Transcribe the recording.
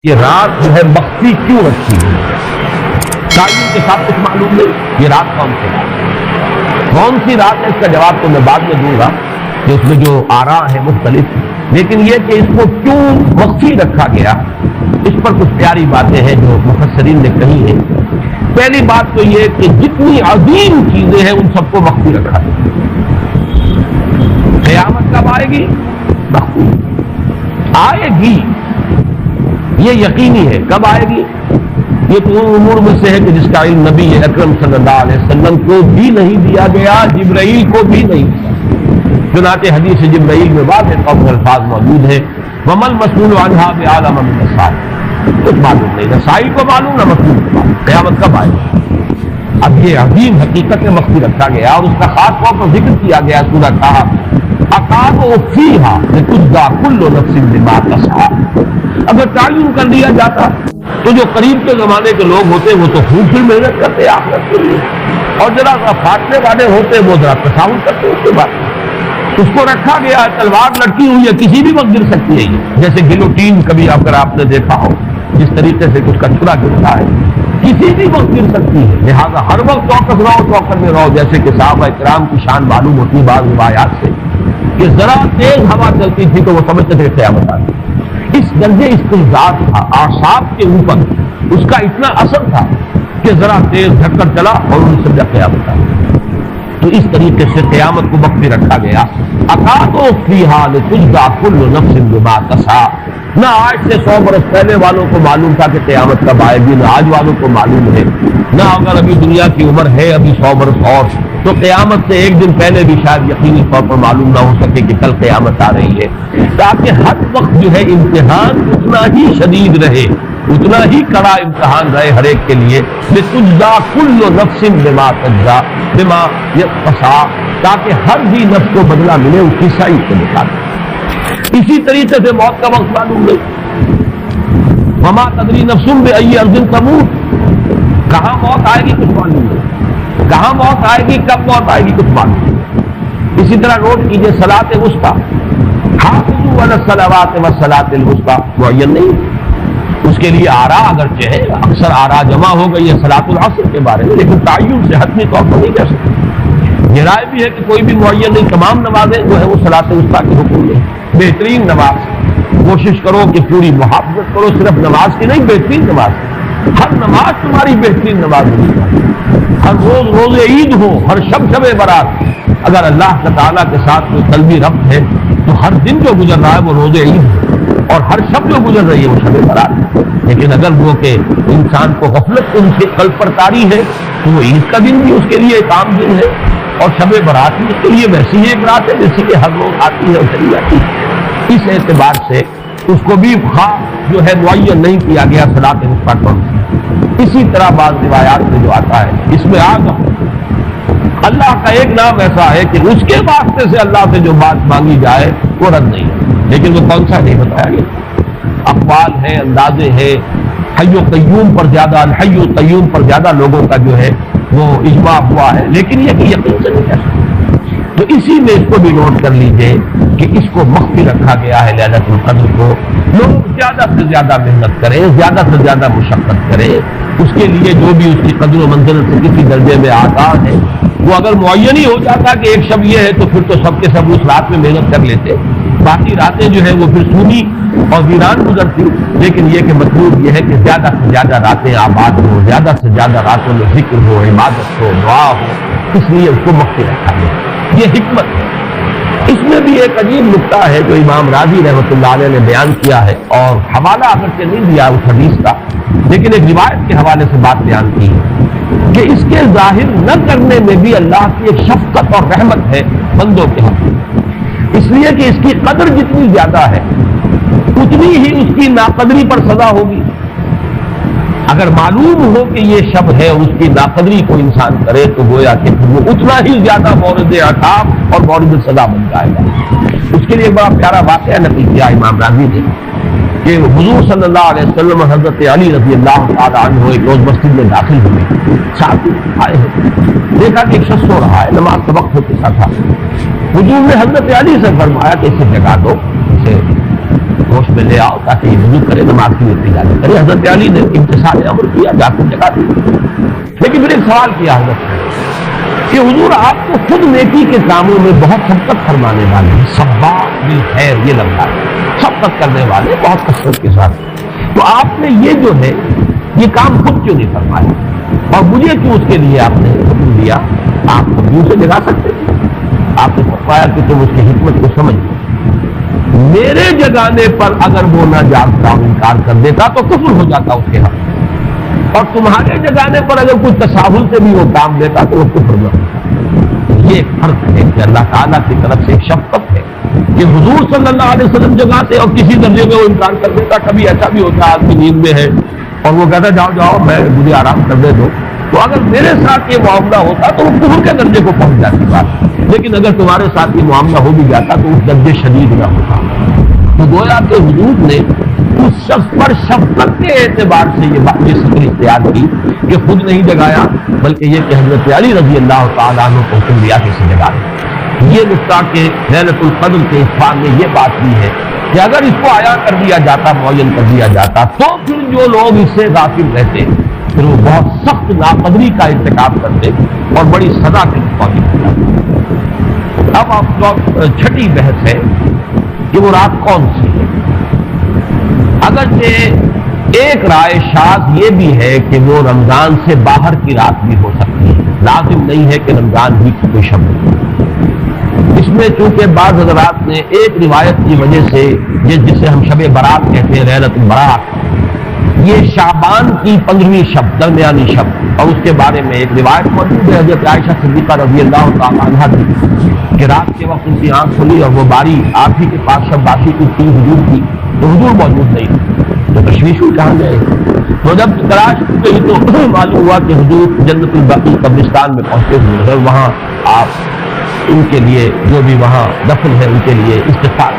یہ رات جو ہے مخفی کیوں رکھی گئی؟ تعین کے ساتھ کچھ معلوم نہیں یہ رات کون سی رات ہے، کون سی رات ہے، اس کا جواب تو میں بعد میں دوں گا کہ اس میں جو آراء ہے مختلف، لیکن یہ کہ اس کو کیوں مخفی رکھا گیا اس پر کچھ پیاری باتیں ہیں جو مفسرین نے کہی ہیں۔ پہلی بات تو یہ کہ جتنی عظیم چیزیں ہیں ان سب کو مخفی رکھا گیا۔ قیامت کب آئے گی؟ مخفی آئے گی، یہ یقینی ہے۔ کب آئے گی؟ یہ تو ان امور میں سے ہے کہ جس کا علم نبی اکرم صلی اللہ علیہ وسلم کو بھی نہیں دیا گیا، جبرائیل کو بھی نہیں دیا۔ چنانچہ حدیث جبرائیل میں واضح طور پر الفاظ موجود ہیں، وَمَا الْمَسْئُولُ عَنْهَا بِأَعْلَمَ مِنَ السَّائِلِ، کچھ معلوم نہیں، نہ سائل کو معلوم نہ مسئول کو معلوم قیامت کب آئے گی۔ اب یہ عظیم حقیقت میں مخفی رکھا گیا اور اس کا خاص طور پر ذکر کیا گیا سورہ کہا اَقَامُوا فِيهَا لِتُجْزَىٰ كُلُّ نَفْسٍ بِمَا تَسْعَىٰ۔ اگر تعین کر لیا جاتا تو جو قریب کے زمانے کے لوگ ہوتے وہ تو خوب پھر محنت کرتے آخرت کے لیے، اور ذرا فاصلے والے ہوتے وہ ذرا تصاویر کرتے اس کے بعد۔ اس کو رکھا گیا، تلوار لٹکی ہوئی ہے، کسی بھی وقت گر سکتی ہے، یہ جیسے گلوٹین کبھی اگر آپ نے دیکھا ہو جس طریقے سے اس کا چھرا گرتا ہے، کسی بھی وقت گر سکتی ہے، لہٰذا ہر وقت چوکس رہو، چوکس میں رہو، جیسے کہ صحابہ کرام کی شان معلوم ہوتی ہے بعض روایات سے کہ ذرا تیز ہوا چلتی تھی تو وہ سمجھتے تھے قیامت آ گئی۔ اس درجے استعداد تھا اعصاب کے اوپر، اس کا اتنا اثر تھا کہ ذرا تیز دھکر چلا اور انہیں سمجھا قیامت آ گئی۔ تو اس طریقے سے قیامت کو مخفی رکھا گیا۔ اَقَامُوا فِيهَا لِتُجْزَىٰ كُلُّ نَفْسٍ بِمَا تَسْعَىٰ۔ نہ آج سے 100 برس پہلے والوں کو معلوم تھا کہ قیامت کب آئے گی، نہ آج والوں کو معلوم ہے، نہ اگر ابھی دنیا کی عمر ہے ابھی 100 برس اور تو قیامت سے ایک دن پہلے بھی شاید یقینی طور پر معلوم نہ ہو سکے کہ کل قیامت آ رہی ہے، تاکہ ہر وقت جو ہے امتحان اتنا ہی شدید رہے، اتنا ہی کڑا امتحان رہے ہر ایک کے لیے۔ لِتُجْزَىٰ كُلُّ نَفْسٍ بِمَا تَجْزَىٰ بِمَا يَقْتَصَىٰ، تاکہ ہر بھی نفس کو بدلہ ملے اس کی سعی کے مطابق۔ اسی طریقے سے موت کا وقت معلوم نہیں، وَمَا تَدْرِي نَفْسٌ بِأَيِّ أَرْضٍ تَمُوتُ، کہاں موت آئے گی کچھ معلوم نہیں، کہاں موت آئے گی، کب موت آئے گی کچھ معلوم نہیں۔ اسی طرح نوٹ کیجئے صلاۃ وسطیٰ، حافظوا علی الصلوات والصلاۃ الوسطیٰ معین نہیں، اس کے لیے آراء اگرچہ ہے، اکثر آراء جمع ہو گئی ہے صلاۃ العصر کے بارے میں، لیکن تعین سے حتمی طور پر نہیں کہہ سکتے۔ یہ رائے بھی ہے کہ کوئی بھی معین نہیں، تمام نمازیں جو ہے وہ صلاۃ وسطیٰ کی حکم ہے۔ بہترین نماز کوشش کرو کہ پوری محافظت کرو، صرف نماز کی نہیں، بہترین نماز، ہر نماز تمہاری بہترین نماز ہونی، ہر روز روز عید ہو، ہر شب شب برات، اگر اللہ تعالیٰ کے ساتھ کوئی قلبی ربط ہے تو ہر دن جو گزر رہا ہے وہ روز عید ہے، اور ہر شب جو گزر رہی ہے وہ شب برات ہے۔ لیکن اگر وہ کہ انسان کو غفلت ان کے قلب پر طاری ہے تو وہ عید کا دن بھی اس کے لیے ایک عام دن ہے، اور شب برات بھی اس کے لیے ویسی ہی ایک رات ہے جیسے کہ ہر روز آتی ہے اور چلی جاتی ہے۔ اس اعتبار سے اس کو بھی خاص جو ہے معین نہیں کیا گیا صلاۃ وسطیٰ کون سی۔ اسی طرح بعض روایات میں جو آتا ہے اس میں آگا اللہ کا ایک نام ایسا ہے کہ اس کے واسطے سے اللہ سے جو بات مانگی جائے وہ رد نہیں ہے، لیکن وہ کون سا نہیں بتایا گیا۔ اقوال ہے، اندازے ہیں، حی و قیوم پر زیادہ، الحی و قیوم پر زیادہ لوگوں کا جو ہے وہ اجماع ہوا ہے، لیکن یہ کہ یقین سے نہیں کہہ سکتے۔ تو اسی میں اس کو بھی نوٹ کر لیجئے کہ اس کو مخفی رکھا گیا ہے لیلۃ القدر کو۔ لوگ زیادہ سے زیادہ محنت کریں، زیادہ سے زیادہ مشقت کریں، اس کے لیے جو بھی اس کی قدر و منزلت سے کسی درجے میں آزاد ہے، وہ اگر معین ہی ہو جاتا کہ ایک شب یہ ہے تو پھر تو سب کے سب اس رات میں محنت کر لیتے، باقی راتیں جو ہے وہ پھر سونی اور ویران گزرتی۔ لیکن یہ کہ مطلوب یہ ہے کہ زیادہ سے زیادہ راتیں آباد ہو، زیادہ سے زیادہ راتوں میں ذکر ہو، عبادت ہو، دعا ہو، اس لیے اس کو مخفی رکھا گیا، یہ حکمت ہے۔ اس میں بھی ایک عجیب نکتہ ہے جو امام راضی رحمۃ اللہ علیہ نے بیان کیا ہے، اور حوالہ اگرچہ نہیں دیا اس حدیث کا، لیکن ایک روایت کے حوالے سے بات بیان کی ہے کہ اس کے ظاہر نہ کرنے میں بھی اللہ کی ایک شفقت اور رحمت ہے بندوں کے حق میں، اس لیے کہ اس کی قدر جتنی زیادہ ہے اتنی ہی اس کی ناقدری پر سزا ہوگی۔ اگر معلوم ہو کہ یہ شب ہے اور اس کی ناقدری کو انسان کرے تو گویا کہ وہ اتنا ہی زیادہ مورد عقاب اور مورد سزا بن جائے گا۔ اس کے لیے ایک بڑا پیارا واقعہ نقل کیا امام راضی نے کہ حضور صلی اللہ علیہ وسلم حضرت علی رضی اللہ تعالیٰ عنہ ایک روز مسجد میں داخل ہوئے، ساتھ آئے ہیں، دیکھا کہ ایک شخص سو رہا ہے، نماز کا وقت ہو چکا تھا۔ حضور نے حضرت علی سے فرمایا کہ اسے جگا دو، اسے ہوش میں لے آؤ تاکہ یہ وضو کرے، نماز کی تیاری کرے۔ حضرت علی نے امتثال امر کیا، جا کر جگا دی۔ لیکن پھر ایک سوال کیا حضرت کہ حضور آپ کو خود نیکی کے کاموں میں بہت سبقت فرمانے والے ہیں، سباق بالخیر یہ لفظ ہے، سبقت کرنے والے بہت کثرت کے ساتھ، تو آپ نے یہ جو ہے یہ کام خود کیوں نہیں فرمایا اور مجھے کیوں اس کے لیے آپ نے حکم دیا؟ آپ حضور سے جگا سکتے تھے، آپ نے فرمایا کہ تم اس کی حکمت کو سمجھ لو۔ میرے جگانے پر اگر وہ نہ جاگتا انکار کر دیتا تو کفر ہو جاتا اس کے حق، اور تمہارے جگانے پر اگر کوئی تساہل سے بھی وہ کام دیتا تو وہ کفر نہ ہوتا۔ یہ ایک فرق ہے کہ اللہ تعالیٰ کی طرف سے ایک شفقت ہے کہ حضور صلی اللہ علیہ وسلم جگاتے اور کسی درجے میں وہ انکار کر دیتا۔ کبھی ایسا بھی ہوتا آدمی نیند میں ہے اور وہ کہتا جاؤ جاؤ میں مجھے آرام کرنے دو، تو اگر میرے ساتھ یہ معاملہ ہوتا تو وہ کفر کے درجے کو پہنچ جاتی بات، لیکن اگر تمہارے ساتھ یہ معاملہ ہو بھی جاتا تو اس درجے شدید نہ ہوتا۔ تو گویا کہ حضور نے اس شخص پر شفقت کے اعتبار سے یہ سفر اختیار کی کہ خود نہیں جگایا، بلکہ یہ کہ حضرت علی رضی اللہ تعالیٰ عنہ کو حکم دیا کہ اسے جگا دے۔ یہ نقطہ کہ لیلۃ القدر کے اتفاق میں یہ بات بھی ہے کہ اگر اس کو عیاں کر دیا جاتا، معین کر دیا جاتا، تو پھر جو لوگ اس سے غافل رہتے پھر وہ بہت سخت ناقدری کا ارتکاب کرتے اور بڑی سزا کے متعلق ہو جاتے۔ اب آپ چھٹی بحث ہے کہ وہ رات کون سی ہے۔ اگرچہ ایک رائے شاذ یہ بھی ہے کہ وہ رمضان سے باہر کی رات بھی ہو سکتی ہے، لازم نہیں ہے کہ رمضان ہی کی کوئی شب ہو۔ اس میں چونکہ بعض حضرات نے ایک روایت کی وجہ سے جسے ہم شب برات کہتے ہیں، لیلۃ البرات، یہ شعبان کی 15ویں شب، درمیانی شب، اور اس کے بارے میں ایک روایت موجود ہے حضرت عائشہ صدیقہ رضی اللہ تعالیٰ عنہا کی کہ رات کے وقت ان کی آنکھ کھلی اور وہ باری آپ ہی کے پاس شب باسی کی تھی حضور کی، تو حضور موجود نہیں، تو تشویش ہوئی کہاں گئے۔ تو جب تلاش گئی تو معلوم ہوا کہ حضور جنت البقیع قبرستان میں پہنچے ہوئے ہیں، وہاں آپ ان کے لیے جو بھی وہاں دفن ہے ان کے لیے استغفار